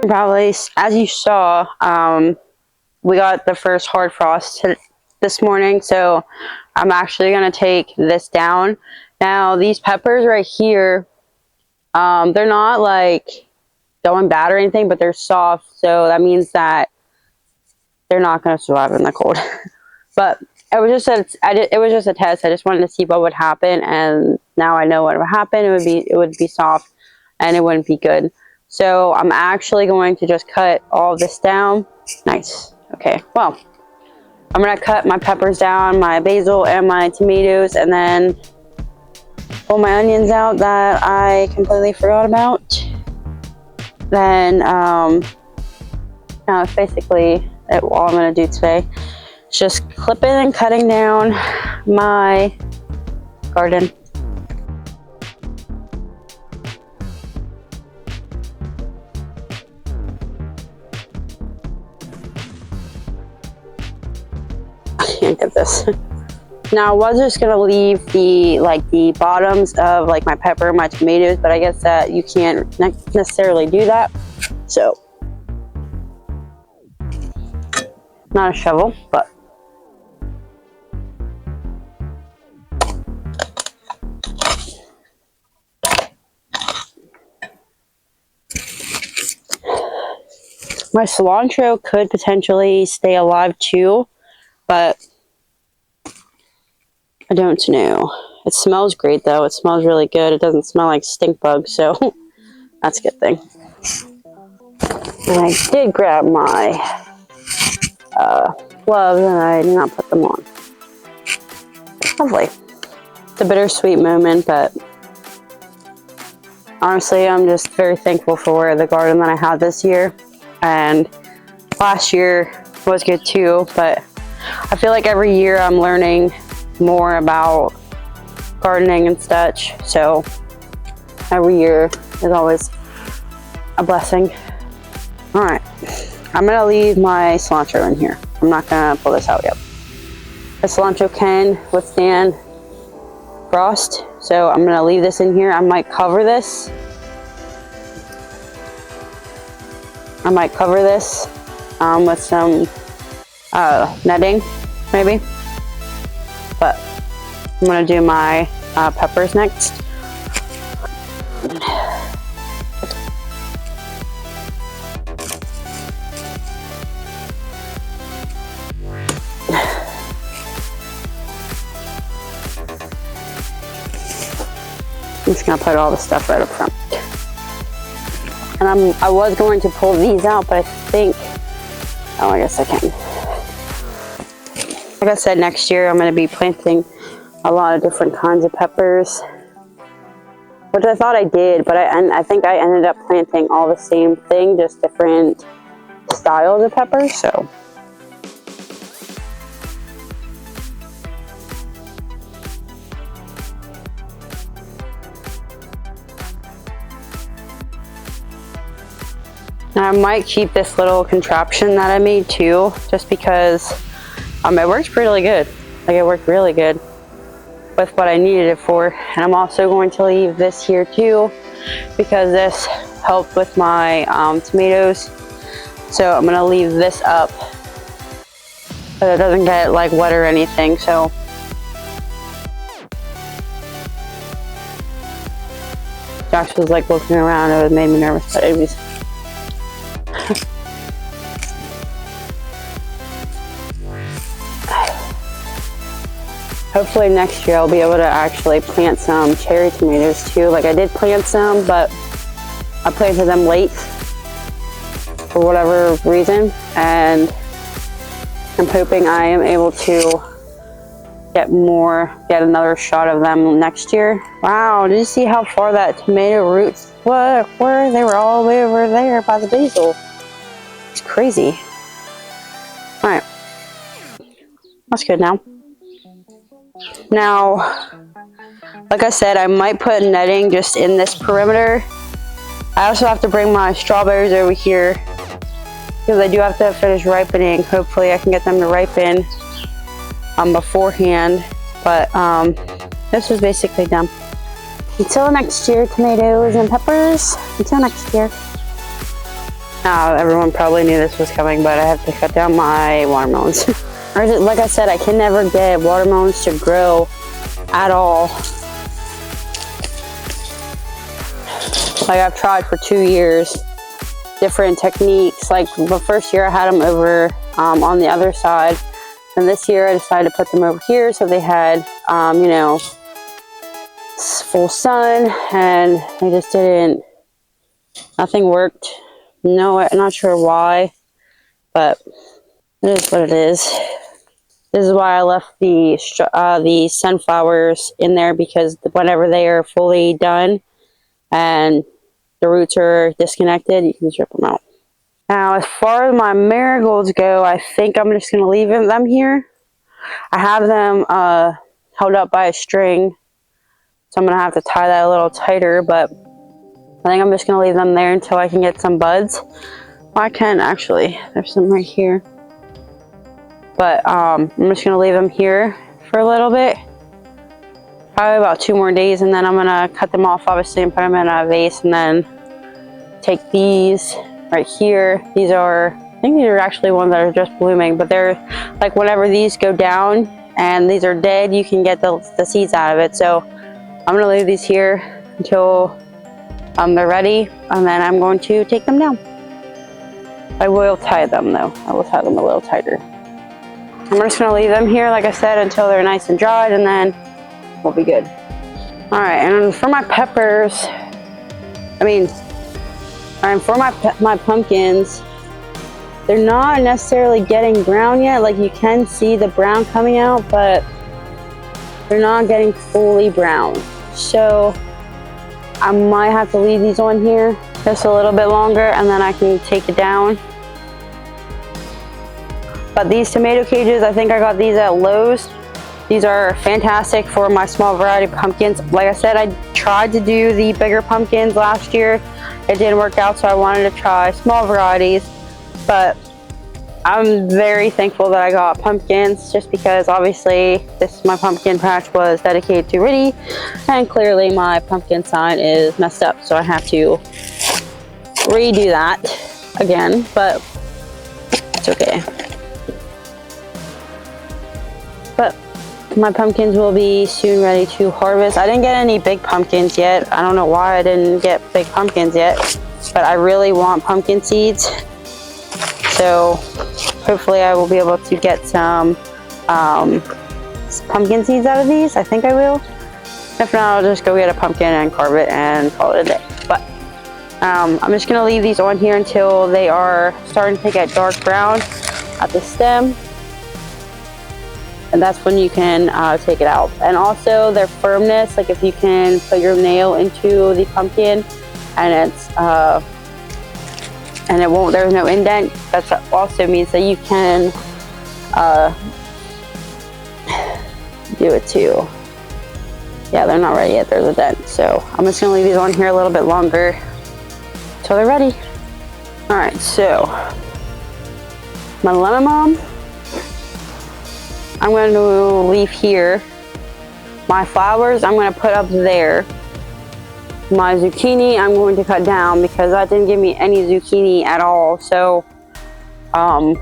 Probably, as you saw, we got the first hard frost this morning, so I'm actually going to take this down. Now, these peppers right here, they're not like going bad or anything, but they're soft, so that means that they're not going to survive in the cold. But it was just a test. I just wanted to see what would happen, and now I know what would happen. It would be soft, and it wouldn't be good. So I'm actually going to just cut all this down. Nice. Okay. Well, I'm gonna cut my peppers down, my basil, and my tomatoes, and then pull my onions out that I completely forgot about. Then, that's basically all I'm gonna do today. Just clipping and cutting down my garden. I can't get this. Now I was just gonna leave the bottoms of like my pepper, my tomatoes, but I guess that you can't necessarily do that. So, not a shovel, but. My cilantro could potentially stay alive too, but I don't know. It smells great though. It smells really good. It doesn't smell like stink bugs, so that's a good thing. And I did grab my gloves and I did not put them on. Lovely. It's a bittersweet moment, but honestly, I'm just very thankful for the garden that I had this year. And last year was good too, but I feel like every year I'm learning more about gardening and such, so every year is always a blessing. All right, I'm gonna leave my cilantro in here. I'm not gonna pull this out yet. The cilantro can withstand frost, so I'm gonna leave this in here. I might cover this. With some netting, maybe. But I'm gonna do my peppers next. I'm just gonna put all the stuff right up front. And I was going to pull these out, but I think, oh, I guess I can. Like I said, next year I'm going to be planting a lot of different kinds of peppers, which I thought I did, but I think I ended up planting all the same thing, just different styles of peppers, so. And I might keep this little contraption that I made too, just because it works really good. Like, it worked really good with what I needed it for. And I'm also going to leave this here too, because this helped with my tomatoes. So I'm gonna leave this up so it doesn't get like wet or anything. So Josh was like looking around, it made me nervous, but anyways. Hopefully next year I'll be able to actually plant some cherry tomatoes too. Like, I did plant some, but I planted them late for whatever reason, and I'm hoping I am able to get another shot of them next year. Wow, did you see how far that tomato roots were? They were all the way over there by the basil. It's crazy. All right, that's good now. Now, like I said, I might put netting just in this perimeter. I also have to bring my strawberries over here because I do have to finish ripening. Hopefully I can get them to ripen beforehand, but this is basically done. Until next year, tomatoes and peppers. Until next year. Everyone probably knew this was coming, but I have to cut down my watermelons. Like I said, I can never get watermelons to grow at all. Like I've tried for 2 years, different techniques. Like the first year I had them over on the other side, and this year I decided to put them over here so they had, you know, full sun, and they just didn't, nothing worked. No, I'm not sure why, but it is what it is. This is why I left the sunflowers in there, because whenever they are fully done and the roots are disconnected, you can just rip them out. Now, as far as my marigolds go, I think I'm just going to leave them here. I have them held up by a string, so I'm going to have to tie that a little tighter, but I think I'm just going to leave them there until I can get some buds. Well, I can actually. There's some right here. But I'm just going to leave them here for a little bit. Probably about 2 more days, and then I'm going to cut them off, obviously, and put them in a vase, and then take these right here. These are, I think these are actually ones that are just blooming, but they're like whenever these go down and these are dead, you can get the seeds out of it. So I'm going to leave these here until they're ready, and then I'm going to take them down. I will tie them though. I will tie them a little tighter. I'm just going to leave them here, like I said, until they're nice and dried, and then we'll be good. All right, and for my peppers, for my pumpkins, they're not necessarily getting brown yet. Like you can see the brown coming out, but they're not getting fully brown. So I might have to leave these on here just a little bit longer, and then I can take it down. But these tomato cages, I think I got these at Lowe's. These are fantastic for my small variety pumpkins. Like I said, I tried to do the bigger pumpkins last year. It didn't work out, so I wanted to try small varieties. But I'm very thankful that I got pumpkins, just because obviously my pumpkin patch was dedicated to Riddy, and clearly my pumpkin sign is messed up, so I have to redo that again, but it's okay. But my pumpkins will be soon ready to harvest. I didn't get any big pumpkins yet. I don't know why I didn't get big pumpkins yet, but I really want pumpkin seeds. So hopefully I will be able to get some pumpkin seeds out of these. I think I will. If not, I'll just go get a pumpkin and carve it and call it a day. But I'm just gonna leave these on here until they are starting to get dark brown at the stem. And that's when you can take it out. And also their firmness, like if you can put your nail into the pumpkin and it's and there's no indent, that also means that you can do it too. Yeah, they're not ready yet, there's a dent. So I'm just gonna leave these on here a little bit longer until they're ready. All right, so my lemon balm, I'm going to leave here. My flowers, I'm going to put up there. My zucchini, I'm going to cut down because that didn't give me any zucchini at all. So, I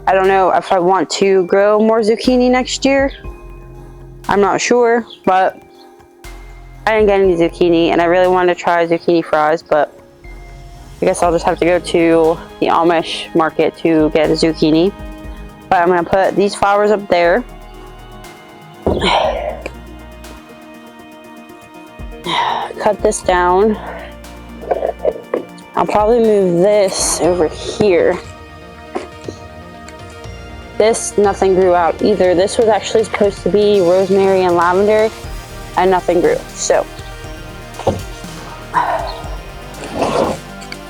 don't know if I want to grow more zucchini next year. I'm not sure, but I didn't get any zucchini, and I really wanted to try zucchini fries, but I guess I'll just have to go to the Amish market to get a zucchini. But I'm going to put these flowers up there. Cut this down. I'll probably move this over here. This, nothing grew out either. This was actually supposed to be rosemary and lavender, and nothing grew. So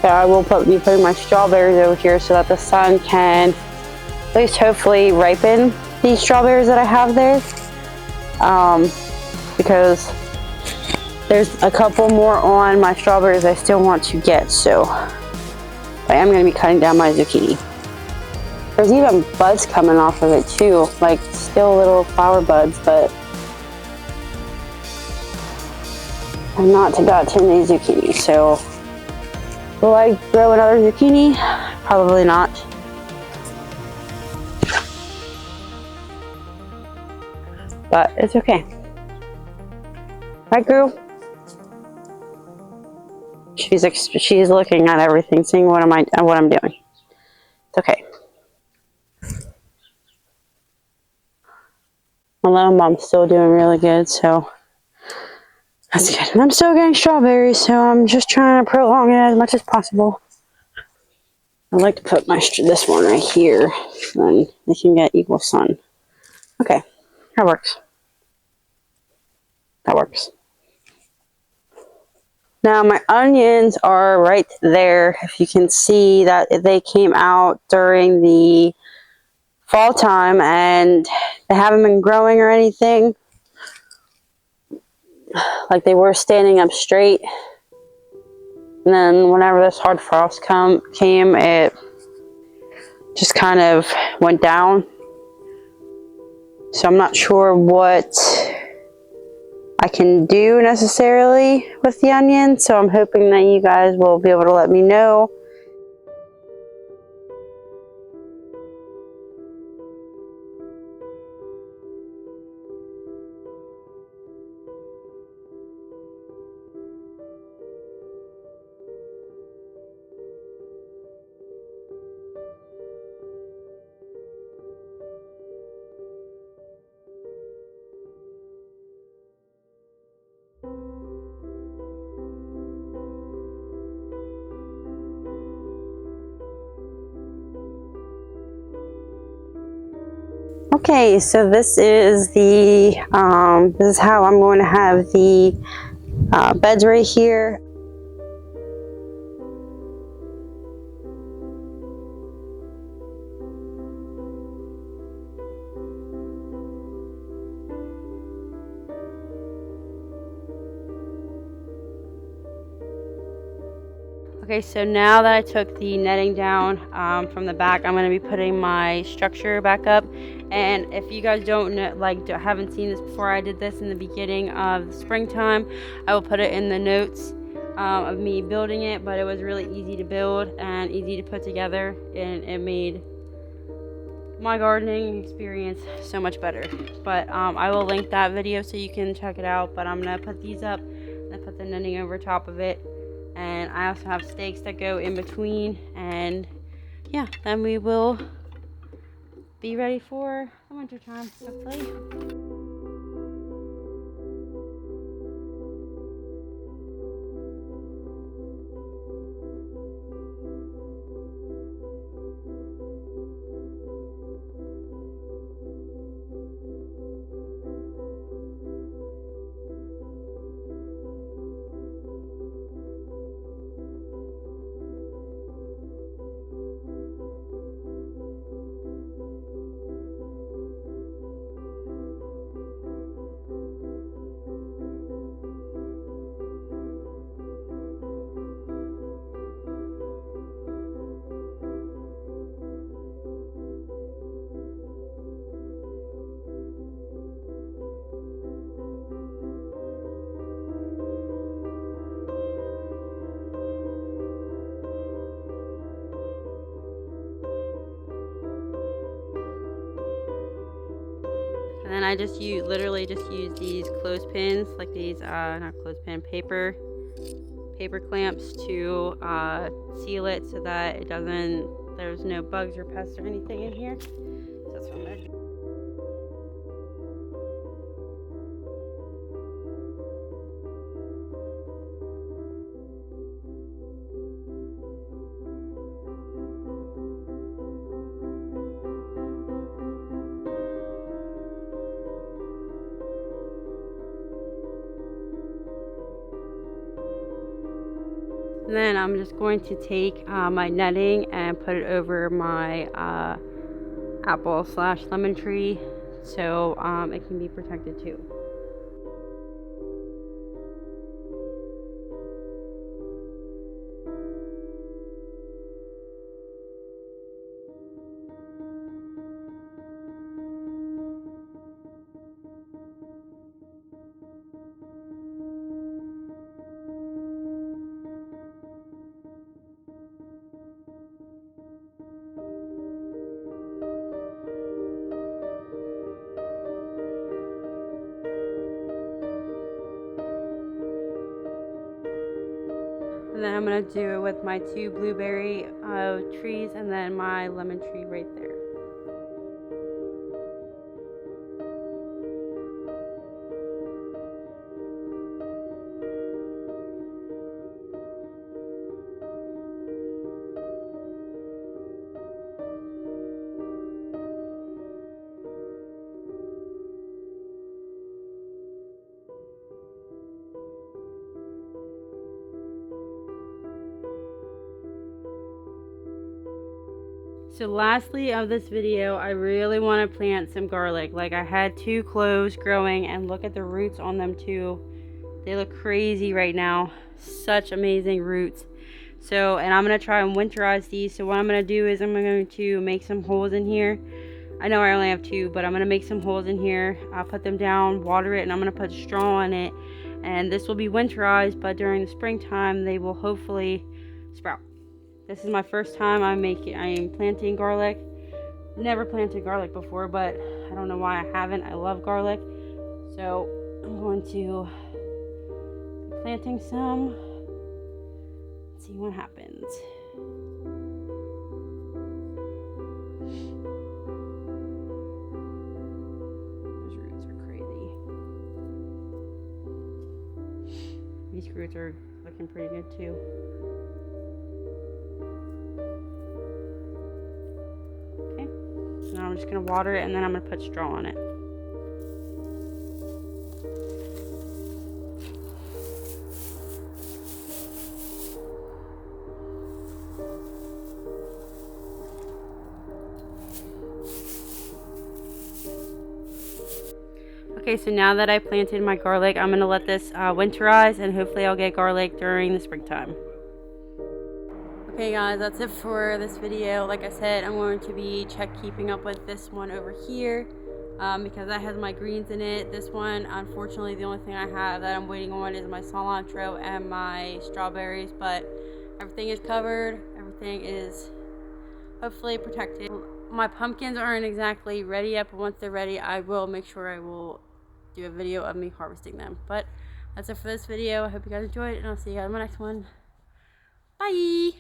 I will be putting my strawberries over here so that the sun can at least hopefully ripen these strawberries that I have there, because there's a couple more on my strawberries I still want to get, so I am going to be cutting down my zucchini. There's even buds coming off of it too, like still little flower buds, but I've not got to any zucchini, so Will I grow another zucchini? Probably not. But it's okay. Right, girl? She's looking at everything, seeing what I'm doing. It's okay. Although mom's still doing really good, so that's good. And I'm still getting strawberries, so I'm just trying to prolong it as much as possible. I like to put this one right here, then they can get equal sun. Okay, that works. That works. Now my onions are right there. If you can see that they came out during the fall time and they haven't been growing or anything. Like they were standing up straight. And then whenever this hard frost came, it just kind of went down. So I'm not sure what I can do necessarily with the onion. So I'm hoping that you guys will be able to let me know. Okay, so this is how I'm going to have the beds right here. Okay, so now that I took the netting down from the back, I'm going to be putting my structure back up. And if you guys don't know, haven't seen this before, I did this in the beginning of the springtime. I will put it in the notes of me building it, but it was really easy to build and easy to put together, and it made my gardening experience so much better. But I will link that video so you can check it out. But I'm going to put these up and put the netting over top of it. And I also have stakes that go in between, and yeah, then we will be ready for the winter time, hopefully. And then I literally just use these clothespins, like these, not clothespin, paper clamps to seal it so that there's no bugs or pests or anything in here. So that's what I'm gonna do. And then I'm just going to take my netting and put it over my apple/lemon tree so it can be protected too. then I'm gonna do it with my 2 blueberry trees and then my lemon tree right there. So lastly of this video, I really want to plant some garlic. Like, I had 2 cloves growing and look at the roots on them too. They look crazy right now. Such amazing roots. So, and I'm going to try and winterize these. So what I'm going to do is I'm going to make some holes in here. I know I only have 2, but I'm going to make some holes in here. I'll put them down, water it, and I'm going to put straw on it. And this will be winterized, but during the springtime, they will hopefully sprout. This is my first time I am planting garlic. Never planted garlic before, but I don't know why I haven't. I love garlic. So I'm going to be planting some. See what happens. Those roots are crazy. These roots are looking pretty good too. Now I'm just going to water it and then I'm going to put straw on it. Okay, so now that I planted my garlic, I'm going to let this winterize and hopefully I'll get garlic during the springtime. Okay guys, that's it for this video. Like I said, I'm going to be keeping up with this one over here because that has my greens in it. This one, unfortunately, the only thing I have that I'm waiting on is my cilantro and my strawberries, but everything is covered. Everything is hopefully protected. My pumpkins aren't exactly ready yet, but once they're ready, I will make sure I will do a video of me harvesting them. But that's it for this video. I hope you guys enjoyed it, and I'll see you guys in my next one. Bye!